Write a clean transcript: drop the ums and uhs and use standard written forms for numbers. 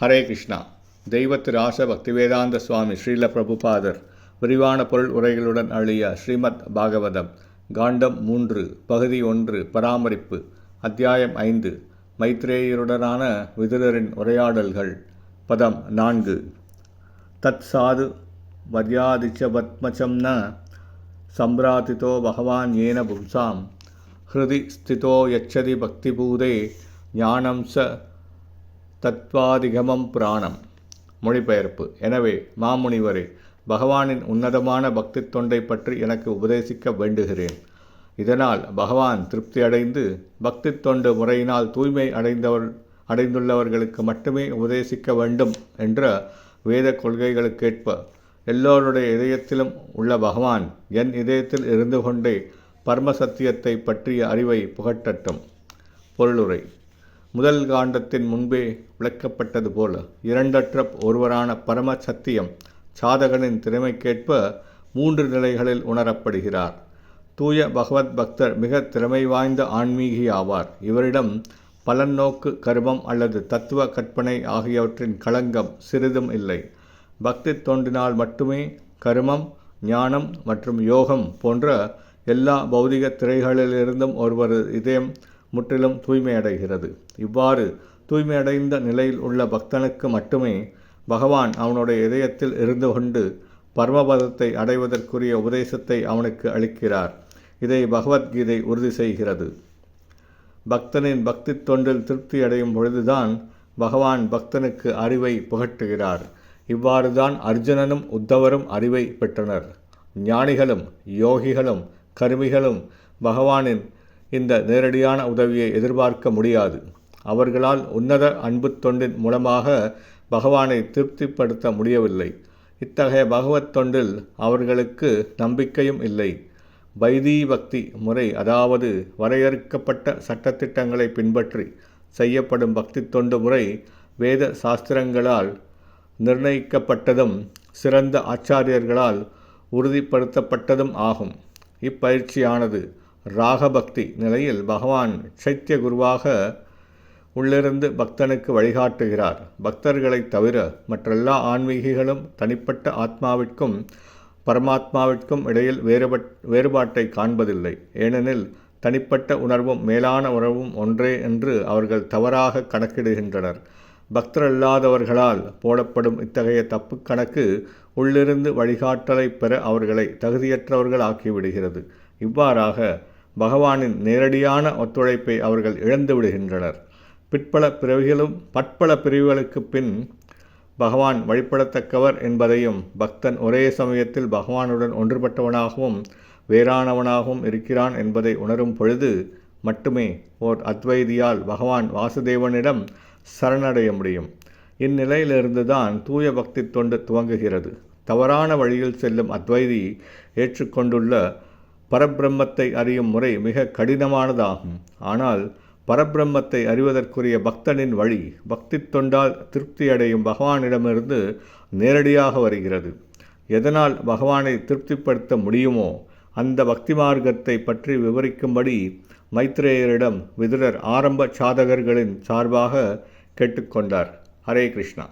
ஹரே கிருஷ்ணா. தெய்வத்திராச பக்திவேதாந்த சுவாமி ஸ்ரீல பிரபுபாதர் விரிவான பொருள் உரைகளுடன் அழிய ஸ்ரீமத் பாகவதம் காண்டம் 3 பகுதி 1 பராமரிப்பு அத்தியாயம் 5 மைத்ரேயருடனான விதுரரின் உரையாடல்கள் பதம் 4 தத் சாது வத்யாதிச்சபத்மச்சம் ந சம்பிராதிதோ பகவான் ஏன பும்சாம் ஹிருதி ஸ்திதோ யச்சதி பக்திபூதே ஞானம் ச தத்வாதிகமம் பிராணம். மொழிபெயர்ப்பு. எனவே மாமுனிவரே, பகவானின் உன்னதமான பக்தி தொண்டை பற்றி எனக்கு உபதேசிக்க வேண்டுகிறேன். இதனால் பகவான் திருப்தி அடைந்து பக்தி தொண்டு முறையினால் தூய்மை அடைந்துள்ளவர்களுக்கு மட்டுமே உபதேசிக்க வேண்டும் என்ற வேத கொள்கைகளுக்கேற்ப எல்லோருடைய இதயத்திலும் உள்ள பகவான் என் இதயத்தில் இருந்து கொண்டே பரம சத்தியத்தை பற்றிய அறிவை புகட்டட்டும். பொருளுரை. முதல் காண்டத்தின் முன்பே விளக்கப்பட்டது போல இரண்டற்ற ஒருவரான பரம சத்தியம் சாதகனின் திறமைக்கேற்ப 3 நிலைகளில் உணரப்படுகிறார். தூய பகவத் பக்தர் மிக திறமை வாய்ந்த ஆன்மீகி ஆவார். இவரிடம் பலநோக்கு கர்மம் அல்லது தத்துவ கற்பனை ஆகியவற்றின் களங்கம் சிறிதும் இல்லை. பக்தி தோன்றினால் மட்டுமே கர்மம், ஞானம் மற்றும் யோகம் போன்ற எல்லா பௌதிக திரைகளிலிருந்தும் ஒருவர் இதயம் முற்றிலும் தூய்மையடைகிறது. இவ்வாறு தூய்மையடைந்த நிலையில் உள்ள பக்தனுக்கு மட்டுமே பகவான் அவனுடைய இதயத்தில் இருந்து கொண்டு பரமபதத்தை அடைவதற்குரிய உபதேசத்தை அவனுக்கு அளிக்கிறார். இதை பகவத்கீதை உறுதி செய்கிறது. பக்தனின் பக்தி தொண்டில் திருப்தி அடையும் பொழுதுதான் பகவான் பக்தனுக்கு அறிவை புகட்டுகிறார். இவ்வாறுதான் அர்ஜுனனும் உத்தவரும் அறிவை பெற்றனர். ஞானிகளும் யோகிகளும் கர்மிகளும் பகவானின் இந்த நேரடியான உதவியை எதிர்பார்க்க முடியாது. அவர்களால் உன்னத அன்பு தொண்டின் மூலமாக பகவானை திருப்திப்படுத்த முடியவில்லை. இத்தகைய பகவத் தொண்டில் அவர்களுக்கு நம்பிக்கையும் இல்லை. வைதீ பக்தி முறை, அதாவது வரையறுக்கப்பட்ட சட்டத்திட்டங்களை பின்பற்றி செய்யப்படும் பக்தி தொண்டு முறை வேத சாஸ்திரங்களால் நிர்ணயிக்கப்பட்டதும் சிறந்த ஆச்சாரியர்களால் உறுதிப்படுத்தப்பட்டதும் ஆகும். இப்பயிற்சியானது ராகபக்தி நிலையில் பகவான் சைத்திய குருவாக உள்ளிருந்து பக்தனுக்கு வழிகாட்டுகிறார். பக்தர்களைத் தவிர மற்றெல்லா ஆன்மீகிகளும் தனிப்பட்ட ஆத்மாவிற்கும் பரமாத்மாவிற்கும் இடையில் வேறுபாட்டை காண்பதில்லை. ஏனெனில் தனிப்பட்ட உணர்வும் மேலான உணர்வும் ஒன்றே என்று அவர்கள் தவறாக கணக்கிடுகின்றனர். பக்தரல்லாதவர்களால் போடப்படும் இத்தகைய தப்பு கணக்கு உள்ளிருந்து வழிகாட்டலை பெற அவர்களை தகுதியற்றவர்கள் ஆக்கிவிடுகிறது. இவ்வாறாக பகவானின் நேரடியான ஒத்துழைப்பை அவர்கள் இழந்து விடுகின்றனர். பற்பல பிரிவுகளுக்கு பின் பகவான் வழிபடத்தக்கவர் என்பதையும் பக்தன் ஒரே சமயத்தில் பகவானுடன் ஒன்றுபட்டவனாகவும் வேறானவனாகவும் இருக்கிறான் என்பதை உணரும் பொழுது மட்டுமே ஓர் அத்வைதியால் பகவான் வாசுதேவனிடம் சரணடைய முடியும். இந்நிலையிலிருந்துதான் தூய பக்தி தொண்டு துவங்குகிறது. தவறான வழியில் செல்லும் அத்வைதி ஏற்றுக்கொண்டுள்ள பரபிரம்மத்தை அறியும் முறை மிக கடினமானதாகும். ஆனால் பரபிரம்மத்தை அறிவதற்குரிய பக்தனின் வழி பக்தி தொண்டால் திருப்தியடையும் பகவானிடமிருந்து நேரடியாக வருகிறது. எதனால் பகவானை திருப்திப்படுத்த முடியுமோ அந்த பக்தி மார்க்கத்தை பற்றி விவரிக்கும்படி மைத்ரேயரிடம் விதுரர் ஆரம்ப சாதகர்களின் சார்பாக கேட்டுக்கொண்டார். ஹரே கிருஷ்ணா.